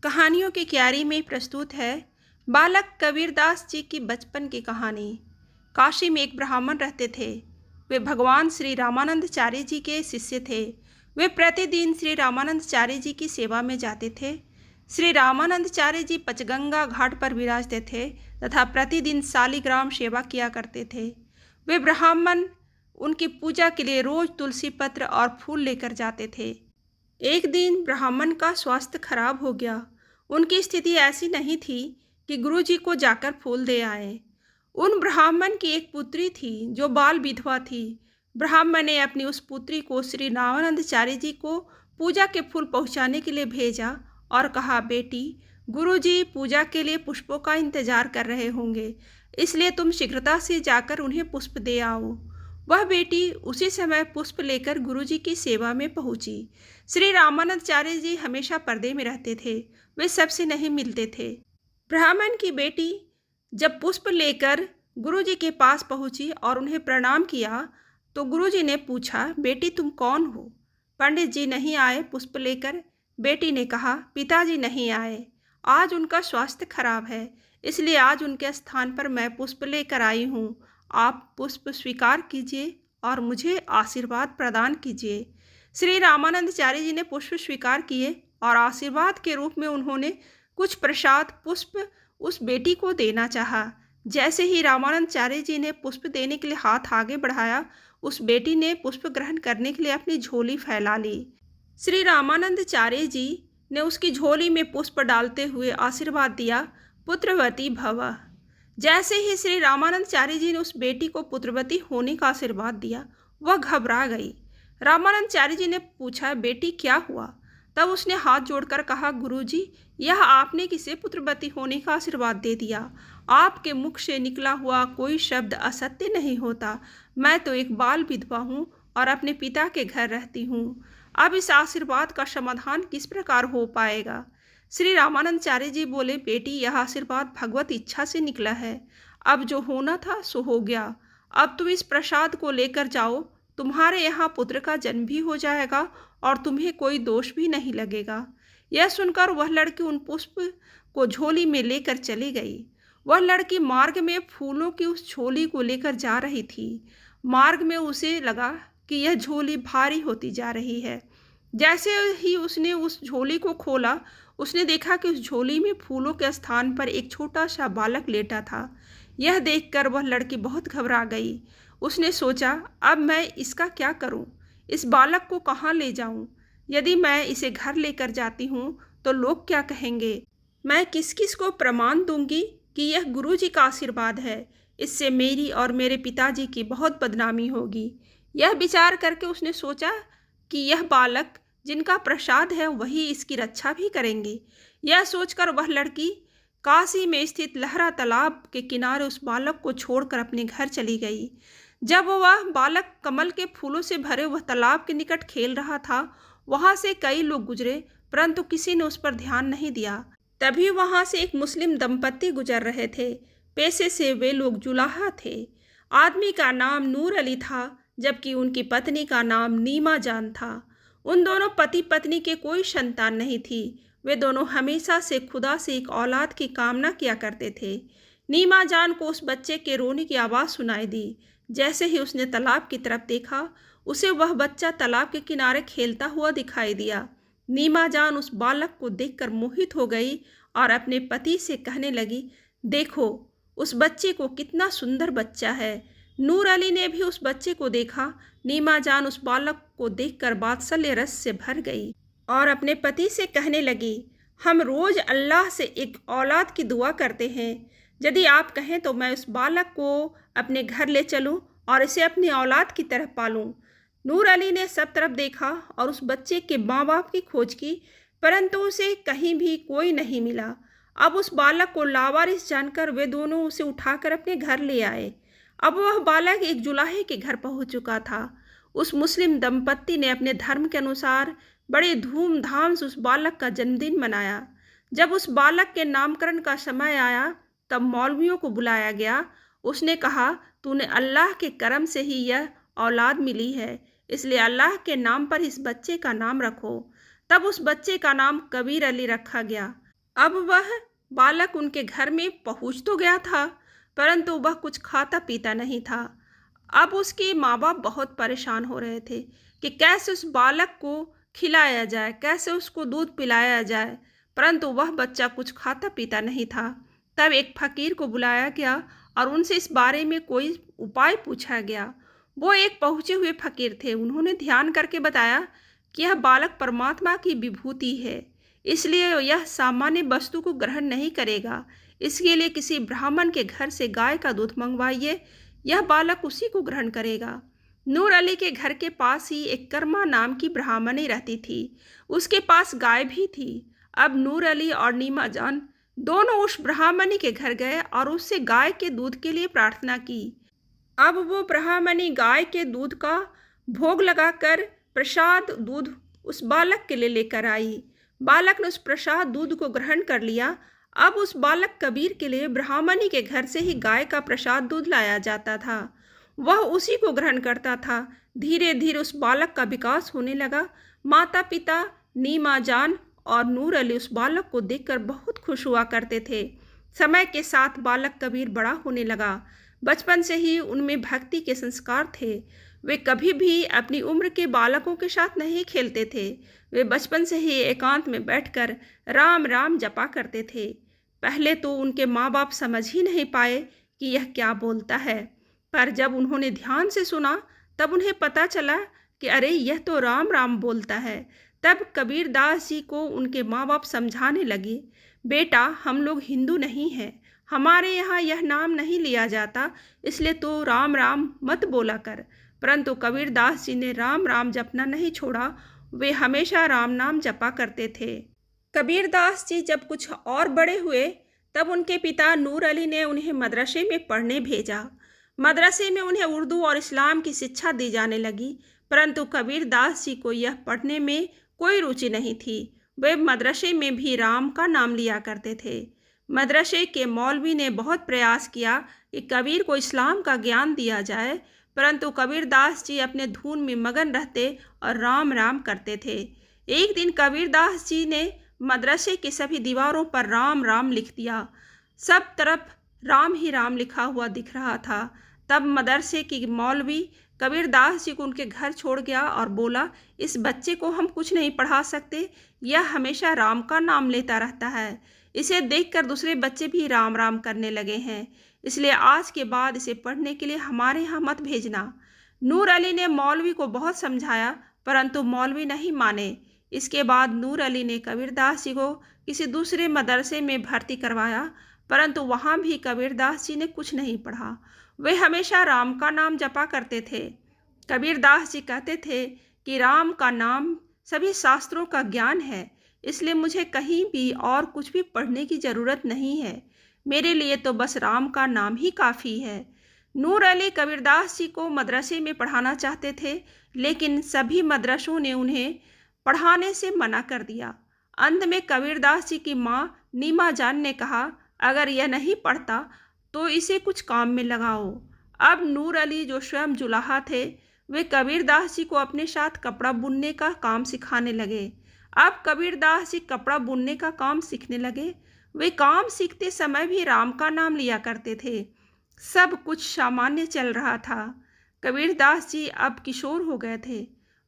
कहानियों की क्यारी में प्रस्तुत है बालक कबीरदास जी की बचपन की कहानी। काशी में एक ब्राह्मण रहते थे। वे भगवान श्री रामानंदचार्य जी के शिष्य थे। वे प्रतिदिन श्री रामानंदचार्य जी की सेवा में जाते थे। श्री रामानंदचार्य जी पचगंगा घाट पर विराजते थे तथा प्रतिदिन शालिग्राम सेवा किया करते थे। वे ब्राह्मण उनकी पूजा के लिए रोज तुलसी पत्र और फूल लेकर जाते थे। एक दिन ब्राह्मण का स्वास्थ्य खराब हो गया। उनकी स्थिति ऐसी नहीं थी कि गुरुजी को जाकर फूल दे आए। उन ब्राह्मण की एक पुत्री थी जो बाल विधवा थी। ब्राह्मण ने अपनी उस पुत्री को श्री रामानंदचार्य जी को पूजा के फूल पहुंचाने के लिए भेजा और कहा, बेटी, गुरुजी पूजा के लिए पुष्पों का इंतजार कर रहे होंगे, इसलिए तुम शीघ्रता से जाकर उन्हें पुष्प दे आओ। वह बेटी उसी समय पुष्प लेकर गुरुजी की सेवा में पहुंची। श्री रामानंदचार्य जी हमेशा पर्दे में रहते थे, वे सबसे नहीं मिलते थे। ब्राह्मण की बेटी जब पुष्प लेकर गुरुजी के पास पहुंची और उन्हें प्रणाम किया तो गुरुजी ने पूछा, बेटी तुम कौन हो? पंडित जी नहीं आए पुष्प लेकर? बेटी ने कहा, पिताजी नहीं आए, आज उनका स्वास्थ्य खराब है, इसलिए आज उनके स्थान पर मैं पुष्प लेकर आई हूँ। आप पुष्प स्वीकार कीजिए और मुझे आशीर्वाद प्रदान कीजिए। श्री रामानंदचार्य जी ने पुष्प स्वीकार किए और आशीर्वाद के रूप में उन्होंने कुछ प्रसाद पुष्प उस बेटी को देना चाहा। जैसे ही रामानंदचार्य जी ने पुष्प देने के लिए हाथ आगे बढ़ाया, उस बेटी ने पुष्प ग्रहण करने के लिए अपनी झोली फैला ली। श्री रामानंदचार्य जी ने उसकी झोली में पुष्प डालते हुए आशीर्वाद दिया, पुत्रवती भव। जैसे ही श्री रामानंदचार्य जी ने उस बेटी को पुत्रवती होने का आशीर्वाद दिया, वह घबरा गई। रामानंदचार्य जी ने पूछा, बेटी क्या हुआ? तब उसने हाथ जोड़कर कहा, गुरुजी, यह आपने किसे पुत्रवती होने का आशीर्वाद दे दिया? आपके मुख से निकला हुआ कोई शब्द असत्य नहीं होता। मैं तो एक बाल विधवा हूँ और अपने पिता के घर रहती हूँ। अब इस आशीर्वाद का समाधान किस प्रकार हो पाएगा? श्री रामानंदचार्य जी बोले, बेटी, यह आशीर्वाद भगवत इच्छा से निकला है। अब जो होना था सो हो गया। अब तुम इस प्रसाद को लेकर जाओ, तुम्हारे यहाँ पुत्र का जन्म भी हो जाएगा और तुम्हें कोई दोष भी नहीं लगेगा। यह सुनकर वह लड़की उन पुष्प को झोली में लेकर चली गई। वह लड़की मार्ग में फूलों की उस झोली को लेकर जा रही थी। मार्ग में उसे लगा कि यह झोली भारी होती जा रही है। जैसे ही उसने उस झोली को खोला, उसने देखा कि उस झोली में फूलों के स्थान पर एक छोटा सा बालक लेटा था। यह देखकर वह लड़की बहुत घबरा गई। उसने सोचा, अब मैं इसका क्या करूं? इस बालक को कहाँ ले जाऊं? यदि मैं इसे घर लेकर जाती हूं तो लोग क्या कहेंगे? मैं किस किस को प्रमाण दूंगी कि यह गुरुजी का आशीर्वाद है? इससे मेरी और मेरे पिताजी की बहुत बदनामी होगी। यह विचार करके उसने सोचा कि यह बालक जिनका प्रसाद है वही इसकी रक्षा भी करेंगे। यह सोचकर वह लड़की काशी में स्थित लहरा तालाब के किनारे उस बालक को छोड़कर अपने घर चली गई। जब वह बालक कमल के फूलों से भरे वह तालाब के निकट खेल रहा था, वहां से कई लोग गुजरे, परंतु किसी ने उस पर ध्यान नहीं दिया। तभी वहां से एक मुस्लिम दंपति गुजर रहे थे। पेशे से वे लोग जुलाहा थे। आदमी का नाम नूर अली था, जबकि उनकी पत्नी का नाम नीमा जान था। उन दोनों पति पत्नी के कोई संतान नहीं थी। वे दोनों हमेशा से खुदा से एक औलाद की कामना किया करते थे। नीमा जान को उस बच्चे के रोने की आवाज़ सुनाई दी। जैसे ही उसने तालाब की तरफ देखा, उसे वह बच्चा तालाब के किनारे खेलता हुआ दिखाई दिया। नीमा जान उस बालक को देखकर मोहित हो गई और अपने पति से कहने लगी, देखो उस बच्चे को, कितना सुंदर बच्चा है। नूर अली ने भी उस बच्चे को देखा। नीमा जान उस बालक को देखकर वात्सल्य रस से भर गई और अपने पति से कहने लगी, हम रोज अल्लाह से एक औलाद की दुआ करते हैं। यदि आप कहें तो मैं उस बालक को अपने घर ले चलूं और इसे अपनी औलाद की तरह पालूं। नूर अली ने सब तरफ देखा और उस बच्चे के माँ बाप की खोज की, परंतु उसे कहीं भी कोई नहीं मिला। अब उस बालक को लावारिस जानकर वे दोनों उसे उठाकर अपने घर ले आए। अब वह बालक एक जुलाहे के घर पहुंच चुका था। उस मुस्लिम दंपत्ति ने अपने धर्म के अनुसार बड़े धूमधाम से उस बालक का जन्मदिन मनाया। जब उस बालक के नामकरण का समय आया, तब मौलवियों को बुलाया गया। उसने कहा, तूने अल्लाह के करम से ही यह औलाद मिली है, इसलिए अल्लाह के नाम पर इस बच्चे का नाम रखो। तब उस बच्चे का नाम कबीर अली रखा गया। अब वह बालक उनके घर में पहुंच तो गया था, परंतु वह कुछ खाता पीता नहीं था। अब उसके माँ बाप बहुत परेशान हो रहे थे कि कैसे उस बालक को खिलाया जाए, कैसे उसको दूध पिलाया जाए, परंतु वह बच्चा कुछ खाता पीता नहीं था। तब एक फकीर को बुलाया गया और उनसे इस बारे में कोई उपाय पूछा गया। वो एक पहुँचे हुए फकीर थे। उन्होंने ध्यान करके बताया कि यह बालक परमात्मा की विभूति है, इसलिए यह सामान्य वस्तु को ग्रहण नहीं करेगा। इसके लिए किसी ब्राह्मण के घर से गाय का दूध मंगवाइए, यह बालक उसी को ग्रहण करेगा। नूर अली के घर के पास ही एक कर्मा नाम की ब्राह्मणी रहती थी। उसके पास गाय भी थी। अब नूर अली और नीमा जान दोनों उस ब्राह्मणी के घर गए और उससे गाय के दूध के लिए प्रार्थना की। अब वो ब्राह्मणी गाय के दूध का भोग लगाकर प्रसाद दूध उस बालक के लिए लेकर आई। बालक ने उस प्रसाद दूध को ग्रहण कर लिया। अब उस बालक कबीर के लिए ब्राह्मणी के घर से ही गाय का प्रसाद दूध लाया जाता था। वह उसी को ग्रहण करता था। धीरे धीरे उस बालक का विकास होने लगा। माता पिता नीमा जान और नूर अली उस बालक को देखकर बहुत खुश हुआ करते थे। समय के साथ बालक कबीर बड़ा होने लगा। बचपन से ही उनमें भक्ति के संस्कार थे। वे कभी भी अपनी उम्र के बालकों के साथ नहीं खेलते थे। वे बचपन से ही एकांत में बैठकर राम राम जपा करते थे। पहले तो उनके माँ बाप समझ ही नहीं पाए कि यह क्या बोलता है, पर जब उन्होंने ध्यान से सुना तब उन्हें पता चला कि अरे यह तो राम राम बोलता है। तब कबीर दास जी को उनके माँ बाप समझाने लगे, बेटा हम लोग हिंदू नहीं हैं, हमारे यहाँ यह नाम नहीं लिया जाता, इसलिए तो राम राम मत बोला कर। परंतु कबीर दास जी ने राम राम जपना नहीं छोड़ा। वे हमेशा राम नाम जपा करते थे। कबीर दास जी जब कुछ और बड़े हुए तब उनके पिता नूर अली ने उन्हें मदरसे में पढ़ने भेजा। मदरसे में उन्हें उर्दू और इस्लाम की शिक्षा दी जाने लगी, परंतु कबीर दास जी को यह पढ़ने में कोई रुचि नहीं थी। वे मदरसे में भी राम का नाम लिया करते थे। मदरसे के मौलवी ने बहुत प्रयास किया कि कबीर को इस्लाम का ज्ञान दिया जाए, परंतु कबीर दास जी अपने धुन में मगन रहते और राम राम करते थे। एक दिन कबीर दास जी ने मदरसे के सभी दीवारों पर राम राम लिख दिया। सब तरफ राम ही राम लिखा हुआ दिख रहा था। तब मदरसे की मौलवी कबीर दास जी को उनके घर छोड़ गया और बोला, इस बच्चे को हम कुछ नहीं पढ़ा सकते, यह हमेशा राम का नाम लेता रहता है। इसे देखकर दूसरे बच्चे भी राम राम करने लगे हैं, इसलिए आज के बाद इसे पढ़ने के लिए हमारे यहाँ मत भेजना। नूर अली ने मौलवी को बहुत समझाया, परंतु मौलवी नहीं माने। इसके बाद नूर अली ने कबीर दास जी को किसी दूसरे मदरसे में भर्ती करवाया, परंतु वहाँ भी कबीर दास जी ने कुछ नहीं पढ़ा। वे हमेशा राम का नाम जपा करते थे। कबीर दास जी कहते थे कि राम का नाम सभी शास्त्रों का ज्ञान है, इसलिए मुझे कहीं भी और कुछ भी पढ़ने की ज़रूरत नहीं है। मेरे लिए तो बस राम का नाम ही काफ़ी है। नूर अली कबीरदास जी को मदरसे में पढ़ाना चाहते थे, लेकिन सभी मदरसों ने उन्हें पढ़ाने से मना कर दिया। अंत में कबीरदास जी की माँ नीमा जान ने कहा, अगर यह नहीं पढ़ता तो इसे कुछ काम में लगाओ। अब नूर अली जो स्वयं जुलाहा थे, वे कबीरदास जी को अपने साथ कपड़ा बुनने का काम सिखाने लगे। अब कबीरदास जी कपड़ा बुनने का काम सीखने लगे। वे काम सीखते समय भी राम का नाम लिया करते थे। सब कुछ सामान्य चल रहा था। कबीरदास जी अब किशोर हो गए थे।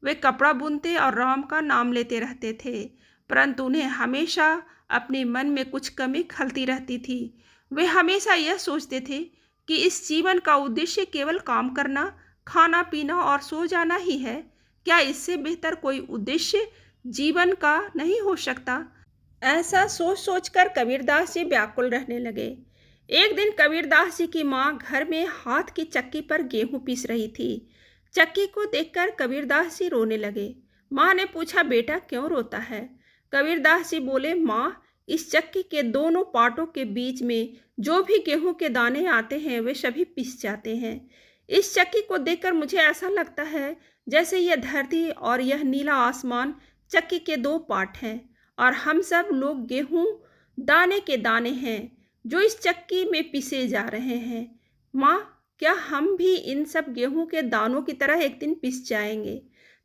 वे कपड़ा बुनते और राम का नाम लेते रहते थे, परंतु उन्हें हमेशा अपने मन में कुछ कमी खलती रहती थी। वे हमेशा यह सोचते थे कि इस जीवन का उद्देश्य केवल काम करना, खाना पीना और सो जाना ही है। क्या इससे बेहतर कोई उद्देश्य जीवन का नहीं हो सकता? ऐसा सोच सोचकर कबीरदास जी व्याकुल रहने लगे। एक दिन कबीरदास जी की माँ घर में हाथ की चक्की पर गेहूं पीस रही थी। चक्की को देखकर कबीरदास जी रोने लगे। माँ ने पूछा, बेटा क्यों रोता है? कबीरदास जी बोले, माँ इस चक्की के दोनों पार्टों के बीच में जो भी गेहूं के दाने आते हैं वे सभी पिस जाते हैं। इस चक्की को देखकर मुझे ऐसा लगता है जैसे यह धरती और यह नीला आसमान चक्की के दो पार्ट हैं और हम सब लोग गेहूं दाने के दाने हैं जो इस चक्की में पिसे जा रहे हैं। माँ, क्या हम भी इन सब गेहूं के दानों की तरह एक दिन पिस जाएंगे?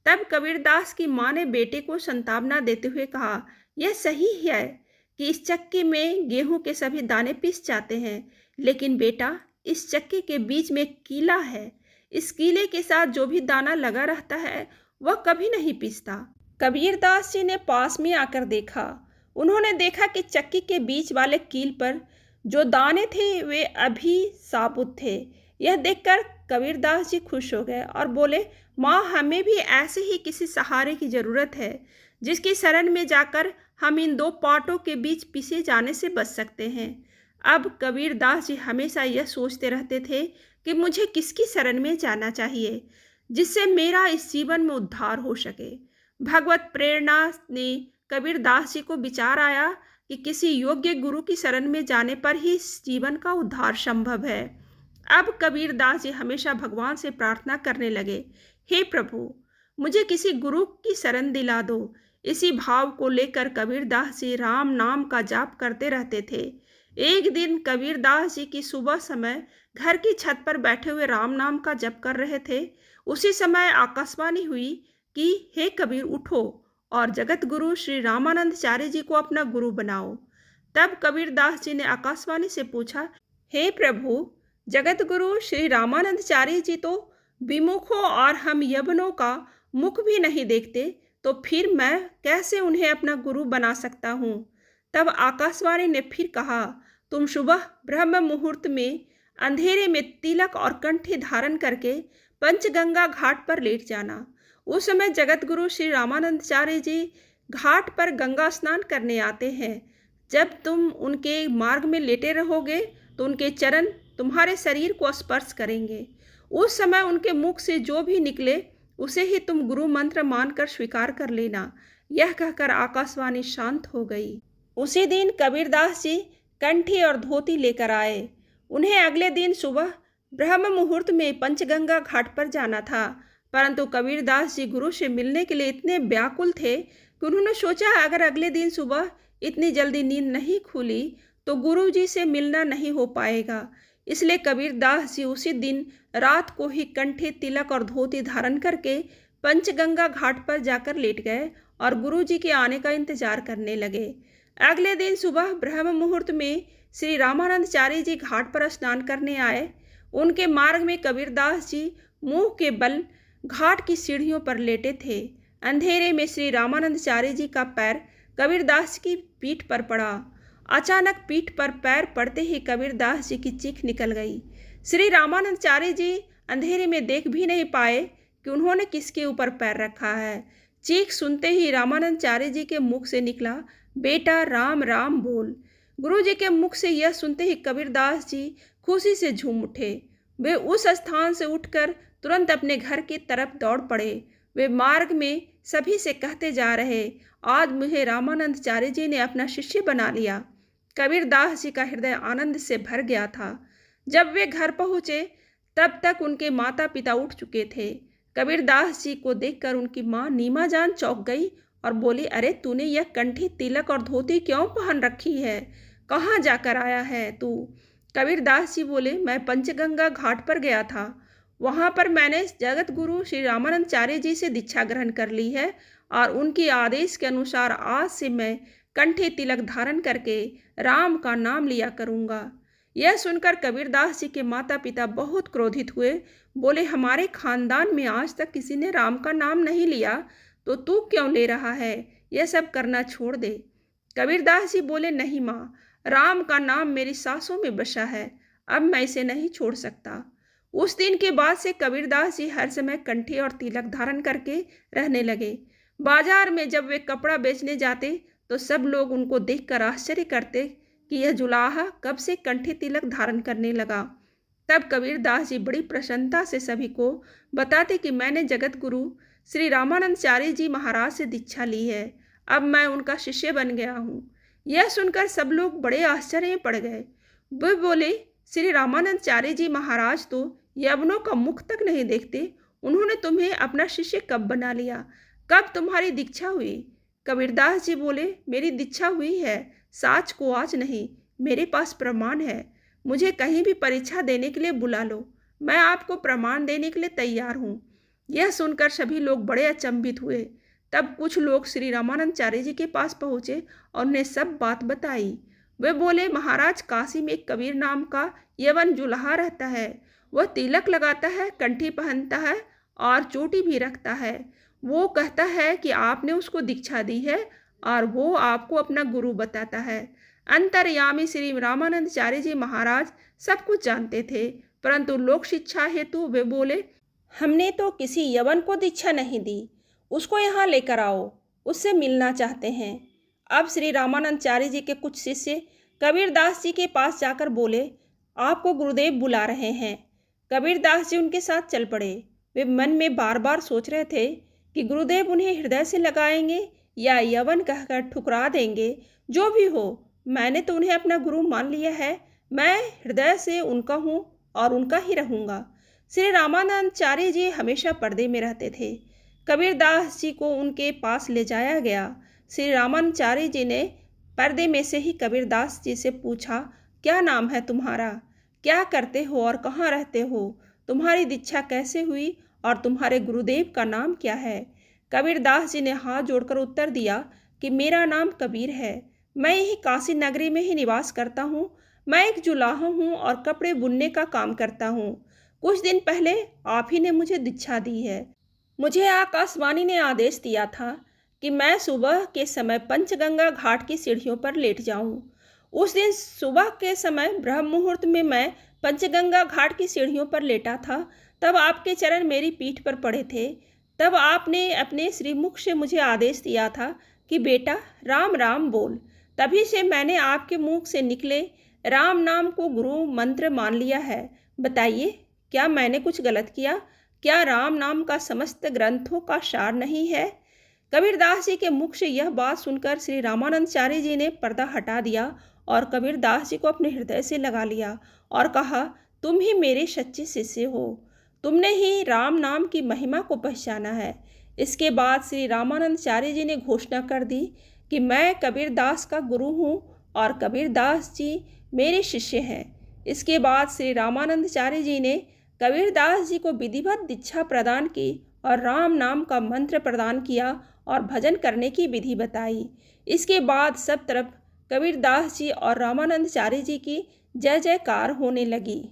तब कबीरदास की माँ ने बेटे को सांत्वना देते हुए कहा, यह सही है कि इस चक्की में गेहूं के सभी दाने पिस जाते हैं, लेकिन बेटा इस चक्की के बीच में एक कीला है। इस कीले के साथ जो भी दाना लगा रहता है वह कभी नहीं पिसता। कबीरदास जी ने पास में आकर देखा। उन्होंने देखा कि चक्की के बीच वाले कील पर जो दाने थे वे अभी साबुत थे। यह देखकर कबीरदास जी खुश हो गए और बोले, माँ, हमें भी ऐसे ही किसी सहारे की ज़रूरत है जिसकी शरण में जाकर हम इन दो पाटों के बीच पिसे जाने से बच सकते हैं। अब कबीरदास जी हमेशा यह सोचते रहते थे कि मुझे किसकी शरण में जाना चाहिए जिससे मेरा इस जीवन में उद्धार हो सके। भगवत प्रेरणा ने कबीरदास जी को विचार आया कि किसी योग्य गुरु की शरण में जाने पर ही इस जीवन का उद्धार संभव है। अब कबीरदास जी हमेशा भगवान से प्रार्थना करने लगे, हे प्रभु, मुझे किसी गुरु की शरण दिला दो। इसी भाव को लेकर कबीरदास जी राम नाम का जाप करते रहते थे। एक दिन कबीरदास जी की सुबह समय घर की छत पर बैठे हुए राम नाम का जप कर रहे थे। उसी समय आकाशवाणी हुई कि हे कबीर, उठो और जगत गुरु श्री रामानंदचार्य जी को अपना गुरु बनाओ। तब कबीरदास जी ने आकाशवाणी से पूछा, हे प्रभु, जगत गुरु श्री रामानंदचार्य जी तो विमुखों और हम यवनों का मुख भी नहीं देखते, तो फिर मैं कैसे उन्हें अपना गुरु बना सकता हूँ। तब आकाशवाणी ने फिर कहा, तुम सुबह ब्रह्म मुहूर्त में अंधेरे में तिलक और कंठी धारण करके पंचगंगा घाट पर लेट जाना। उस समय जगत गुरु श्री रामानंदचार्य जी घाट पर गंगा स्नान करने आते हैं। जब तुम उनके मार्ग में लेटे रहोगे तो उनके चरण तुम्हारे शरीर को स्पर्श करेंगे। उस समय उनके मुख से जो भी निकले उसे ही तुम गुरु मंत्र मानकर स्वीकार कर लेना। यह कहकर आकाशवाणी शांत हो गई। उसी दिन कबीरदास जी कंठी और धोती लेकर आए। उन्हें अगले दिन सुबह ब्रह्म मुहूर्त में पंचगंगा घाट पर जाना था, परंतु कबीरदास जी गुरु से मिलने के लिए इतने व्याकुल थे कि उन्होंने सोचा अगर अगले दिन सुबह इतनी जल्दी नींद नहीं खुली तो गुरु जी से मिलना नहीं हो पाएगा। इसलिए कबीरदास जी उसी दिन रात को ही कंठी, तिलक और धोती धारण करके पंचगंगा घाट पर जाकर लेट गए और गुरु जी के आने का इंतजार करने लगे। अगले दिन सुबह ब्रह्म मुहूर्त में श्री रामानंदचार्य जी घाट पर स्नान करने आए। उनके मार्ग में कबीरदास जी मुंह के बल घाट की सीढ़ियों पर लेटे थे। अंधेरे में श्री रामानंदचार्य जी का पैर कबीरदास की पीठ पर पड़ा। अचानक पीठ पर पैर पड़ते ही कबीरदास जी की चीख निकल गई। श्री रामानंदचार्य जी अंधेरे में देख भी नहीं पाए कि उन्होंने किसके ऊपर पैर रखा है। चीख सुनते ही रामानंदचार्य जी के मुख से निकला, बेटा राम राम बोल। गुरु जी के मुख से यह सुनते ही कबीरदास जी खुशी से झूम उठे। वे उस स्थान से उठकर तुरंत अपने घर की तरफ दौड़ पड़े। वे मार्ग में सभी से कहते जा रहे, आज मुझे रामानंदचार्य जी ने अपना शिष्य बना लिया। कबीरदास जी का हृदय आनंद से भर गया था। जब वे घर पहुँचे तब तक उनके माता पिता उठ चुके थे। कबीरदास जी को देखकर उनकी माँ नीमा जान चौंक गई और बोली, अरे तूने यह कंठी, तिलक और धोती क्यों पहन रखी है? कहाँ जाकर आया है तू? कबीरदास जी बोले, मैं पंचगंगा घाट पर गया था। वहाँ पर मैंने जगत गुरु श्री रामानंदचार्य जी से दीक्षा ग्रहण कर ली है और उनके आदेश के अनुसार आज से मैं कंठी, तिलक धारण करके राम का नाम लिया करूँगा। यह सुनकर कबीरदास जी के माता पिता बहुत क्रोधित हुए। बोले, हमारे खानदान में आज तक किसी ने राम का नाम नहीं लिया, तो तू क्यों ले रहा है? यह सब करना छोड़ दे। कबीरदास जी बोले, नहीं माँ, राम का नाम मेरी सांसों में बसा है, अब मैं इसे नहीं छोड़ सकता। उस दिन के बाद से कबीरदास जी हर समय कंठी और तिलक धारण करके रहने लगे। बाजार में जब वे कपड़ा बेचने जाते तो सब लोग उनको देखकर आश्चर्य करते कि यह जुलाहा कब से कंठी, तिलक धारण करने लगा। तब कबीरदास जी बड़ी प्रसन्नता से सभी को बताते कि मैंने जगत गुरु श्री रामानंदचार्य जी महाराज से दीक्षा ली है, अब मैं उनका शिष्य बन गया हूँ। यह सुनकर सब लोग बड़े आश्चर्य में पड़ गए। वे बोले, श्री रामानंदचार्य जी महाराज तो यवनों का मुख तक नहीं देखते, उन्होंने तुम्हें अपना शिष्य कब बना लिया? कब तुम्हारी दीक्षा हुई? कबीरदास जी बोले, मेरी दीक्षा हुई है, साच को आज नहीं, मेरे पास प्रमाण है। मुझे कहीं भी परीक्षा देने के लिए बुला लो, मैं आपको प्रमाण देने के लिए तैयार हूँ। यह सुनकर सभी लोग बड़े अचंभित हुए। तब कुछ लोग श्री रामानंदाचार्य जी के पास पहुँचे और उन्हें सब बात बताई। वे बोले, महाराज, काशी में एक कबीर नाम का यवन जुलाहा रहता है। वह तिलक लगाता है, कंठी पहनता है और चोटी भी रखता है। वो कहता है कि आपने उसको दीक्षा दी है और वो आपको अपना गुरु बताता है। अंतर्यामी श्री रामानंदाचार्य जी महाराज सब कुछ जानते थे, परंतु लोक शिक्षा हेतु वे बोले, हमने तो किसी यवन को दीक्षा नहीं दी, उसको यहाँ लेकर आओ, उससे मिलना चाहते हैं। अब श्री रामानंदाचार्य जी के कुछ शिष्य कबीरदास जी के पास जाकर बोले, आपको गुरुदेव बुला रहे हैं। कबीरदास जी उनके साथ चल पड़े। वे मन में बार बार सोच रहे थे कि गुरुदेव उन्हें हृदय से लगाएंगे या यवन कहकर ठुकरा देंगे। जो भी हो, मैंने तो उन्हें अपना गुरु मान लिया है। मैं हृदय से उनका हूँ और उनका ही रहूँगा। श्री रामानंदाचार्य जी हमेशा पर्दे में रहते थे। कबीरदास जी को उनके पास ले जाया गया। श्री रामानंदाचार्य जी ने पर्दे में से ही कबीरदास जी से पूछा, क्या नाम है तुम्हारा, क्या करते हो और कहाँ रहते हो, तुम्हारी दीक्षा कैसे हुई और तुम्हारे गुरुदेव का नाम क्या है। कबीरदास जी ने हाथ जोड़कर उत्तर दिया कि मेरा नाम कबीर है, मैं यही काशी नगरी में ही निवास करता हूँ। मैं एक जुलाहा हूँ और कपड़े बुनने का काम करता हूँ। कुछ दिन पहले आप ही ने मुझे दीक्षा दी है। मुझे आकाशवाणी ने आदेश दिया था कि मैं सुबह के समय पंचगंगा घाट की सीढ़ियों पर लेट जाऊं। उस दिन सुबह के समय ब्रह्म मुहूर्त में मैं पंचगंगा घाट की सीढ़ियों पर लेटा था। तब आपके चरण मेरी पीठ पर पड़े थे। तब आपने अपने श्रीमुख से मुझे आदेश दिया था कि बेटा राम राम बोल। तभी से मैंने आपके मुख से निकले राम नाम को गुरु मंत्र मान लिया है। बताइए, क्या मैंने कुछ गलत किया? क्या राम नाम का समस्त ग्रंथों का सार नहीं है? कबीरदास जी के मुख से यह बात सुनकर श्री रामानंदाचार्य जी ने पर्दा हटा दिया और कबीरदास जी को अपने हृदय से लगा लिया और कहा, तुम ही मेरे सच्चे शिष्य हो। तुमने ही राम नाम की महिमा को पहचाना है। इसके बाद श्री रामानंदाचार्य जी ने घोषणा कर दी कि मैं कबीरदास का गुरु हूँ और कबीरदास जी मेरे शिष्य हैं। इसके बाद श्री रामानंदाचार्य जी ने कबीरदास जी को विधिवत दीक्षा प्रदान की और राम नाम का मंत्र प्रदान किया और भजन करने की विधि बताई। इसके बाद सब तरफ कबीरदास जी और रामानंदाचार्य जी की जय जयकार होने लगी।